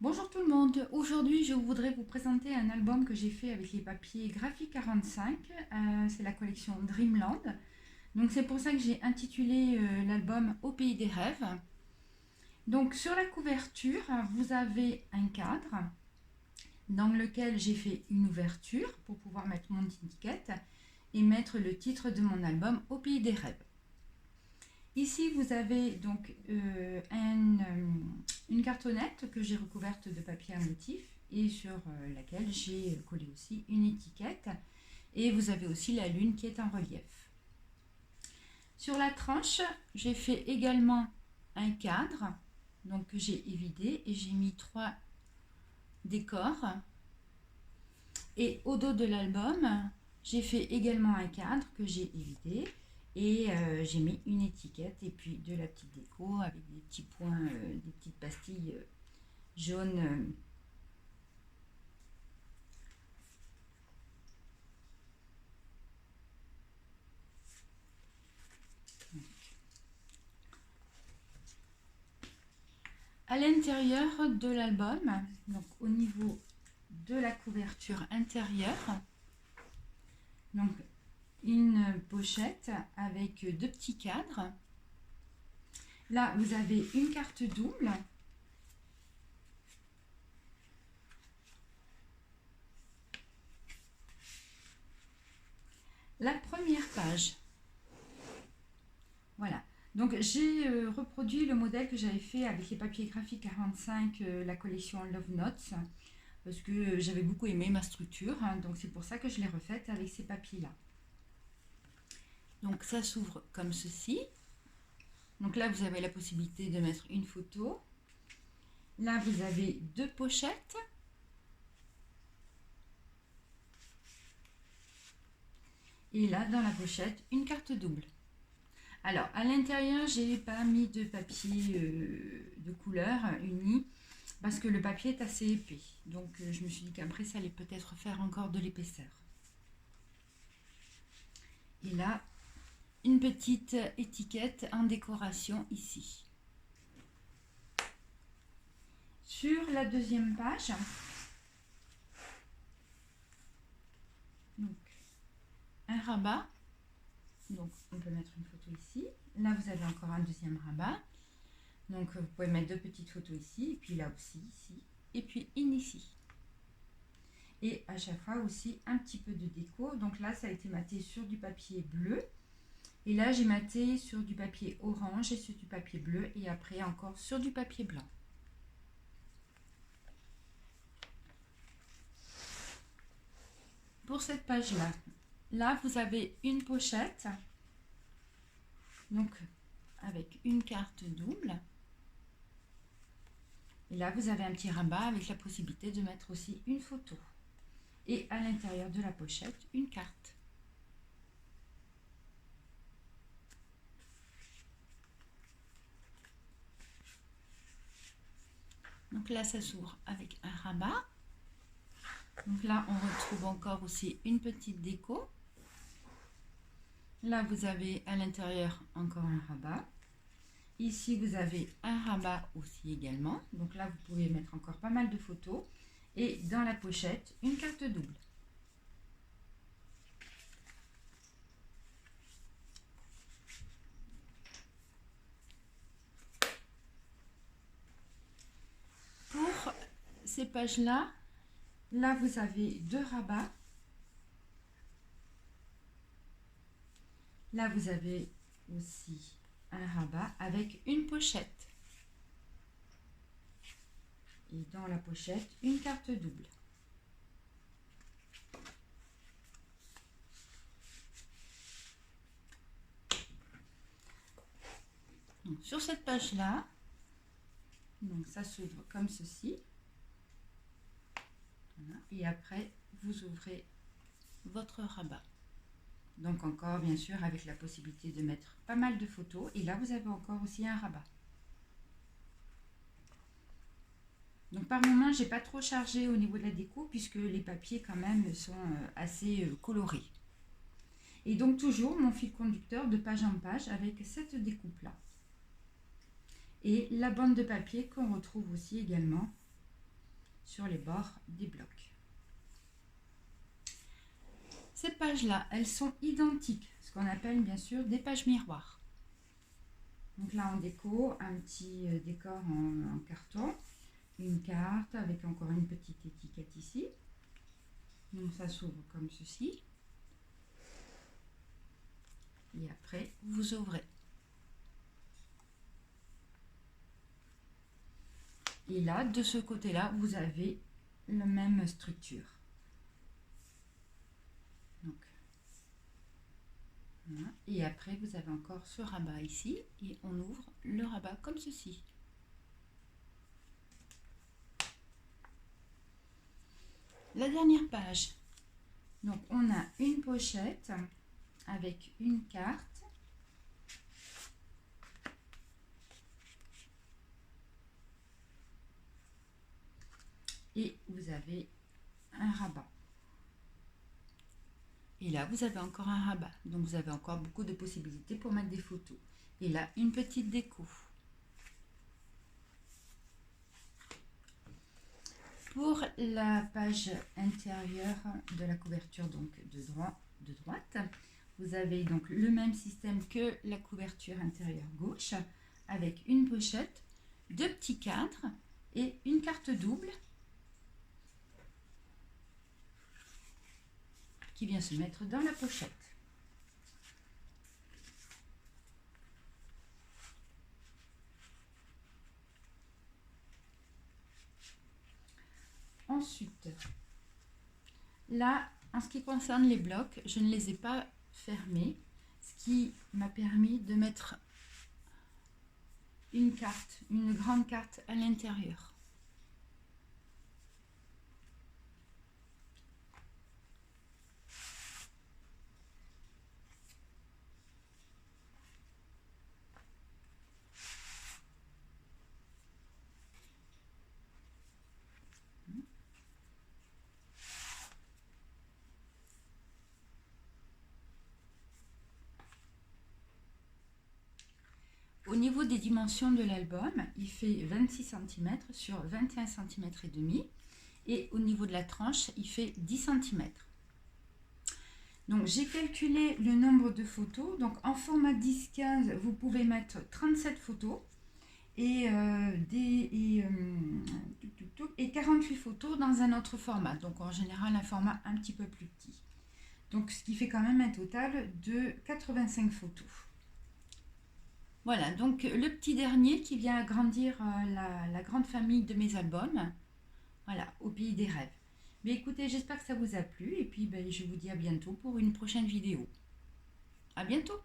Bonjour tout le monde, aujourd'hui je voudrais vous présenter un album que j'ai fait avec les papiers Graphic 45, c'est la collection Dreamland. Donc c'est pour ça que j'ai intitulé l'album Au pays des rêves. Donc sur la couverture, vous avez un cadre dans lequel j'ai fait une ouverture pour pouvoir mettre mon étiquette et mettre le titre de mon album Au pays des rêves. Ici, vous avez donc une cartonnette que j'ai recouverte de papier à motif et sur laquelle j'ai collé aussi une étiquette. Et vous avez aussi la lune qui est en relief. Sur la tranche, j'ai fait également un cadre donc que j'ai évidé et j'ai mis 3 décors. Et au dos de l'album, j'ai fait également un cadre que j'ai évidé. Et j'ai mis une étiquette et puis de la petite déco avec des petits points, des petites pastilles jaunes. À l'intérieur de l'album, donc au niveau de la couverture intérieure, donc une pochette avec 2 petits cadres. Là, vous avez une carte double. La première page. Voilà. Donc j'ai reproduit le modèle que j'avais fait avec les papiers graphiques 45, la collection Love Notes, parce que j'avais beaucoup aimé ma structure, hein, donc c'est pour ça que je l'ai refaite avec ces papiers-là. Donc ça s'ouvre comme ceci. Donc là, vous avez la possibilité de mettre une photo. Là, vous avez 2 pochettes. Et là, dans la pochette, une carte double. Alors, à l'intérieur, j'ai pas mis de papier de couleur uni parce que le papier est assez épais. Donc, je me suis dit qu'après, ça allait peut-être faire encore de l'épaisseur. Et là, une petite étiquette en décoration ici. Sur la deuxième page, donc, un rabat. Donc, on peut mettre une photo ici. Là, vous avez encore un deuxième rabat. Donc, vous pouvez mettre 2 petites photos ici, et puis là aussi, ici, et puis une ici. Et à chaque fois aussi un petit peu de déco. Donc là, ça a été maté sur du papier bleu. Et là, j'ai maté sur du papier orange et sur du papier bleu. Et après, encore sur du papier blanc. Pour cette page-là, là, vous avez une pochette. Donc, avec une carte double. Et là, vous avez un petit rabat avec la possibilité de mettre aussi une photo. Et à l'intérieur de la pochette, une carte. Donc là, ça s'ouvre avec un rabat. Donc là, on retrouve encore aussi une petite déco. Là, vous avez à l'intérieur encore un rabat. Ici, vous avez un rabat aussi également. Donc là, vous pouvez mettre encore pas mal de photos. Et dans la pochette, une carte double. Pour ces pages-là, là, vous avez 2 rabats. Là, vous avez aussi un rabat avec une pochette. Et dans la pochette, une carte double. Donc, sur cette page-là, donc ça s'ouvre comme ceci. Voilà. Et après, vous ouvrez votre rabat. Donc encore, bien sûr, avec la possibilité de mettre pas mal de photos. Et là, vous avez encore aussi un rabat. Donc par moment, j'ai pas trop chargé au niveau de la déco puisque les papiers quand même sont assez colorés. Et donc toujours mon fil conducteur de page en page avec cette découpe là. Et la bande de papier qu'on retrouve aussi également sur les bords des blocs. Ces pages-là, elles sont identiques, ce qu'on appelle bien sûr des pages miroirs. Donc là, en déco, un petit décor en carton, une carte avec encore une petite étiquette ici. Donc ça s'ouvre comme ceci. Et après, vous ouvrez. Et là, de ce côté-là, vous avez la même structure. Donc, voilà. Et après, vous avez encore ce rabat ici. Et on ouvre le rabat comme ceci. La dernière page. Donc, on a une pochette avec une carte. Et vous avez un rabat. Et là, vous avez encore un rabat. Donc, vous avez encore beaucoup de possibilités pour mettre des photos. Et là, une petite déco. Pour la page intérieure de la couverture, donc de droite, vous avez donc le même système que la couverture intérieure gauche, avec une pochette, deux petits cadres et une carte double qui vient se mettre dans la pochette. Ensuite, là, en ce qui concerne les blocs, je ne les ai pas fermés, ce qui m'a permis de mettre une carte, une grande carte à l'intérieur. Au niveau des dimensions de l'album, il fait 26 cm sur 21 cm et demi. Et au niveau de la tranche, il fait 10 cm. Donc j'ai calculé le nombre de photos. Donc en format 10-15, vous pouvez mettre 37 photos et 48 photos dans un autre format. Donc en général un format un petit peu plus petit. Donc ce qui fait quand même un total de 85 photos. Voilà, donc le petit dernier qui vient agrandir la grande famille de mes albums. Voilà, au pays des rêves. Mais écoutez, j'espère que ça vous a plu et puis je vous dis à bientôt pour une prochaine vidéo. À bientôt!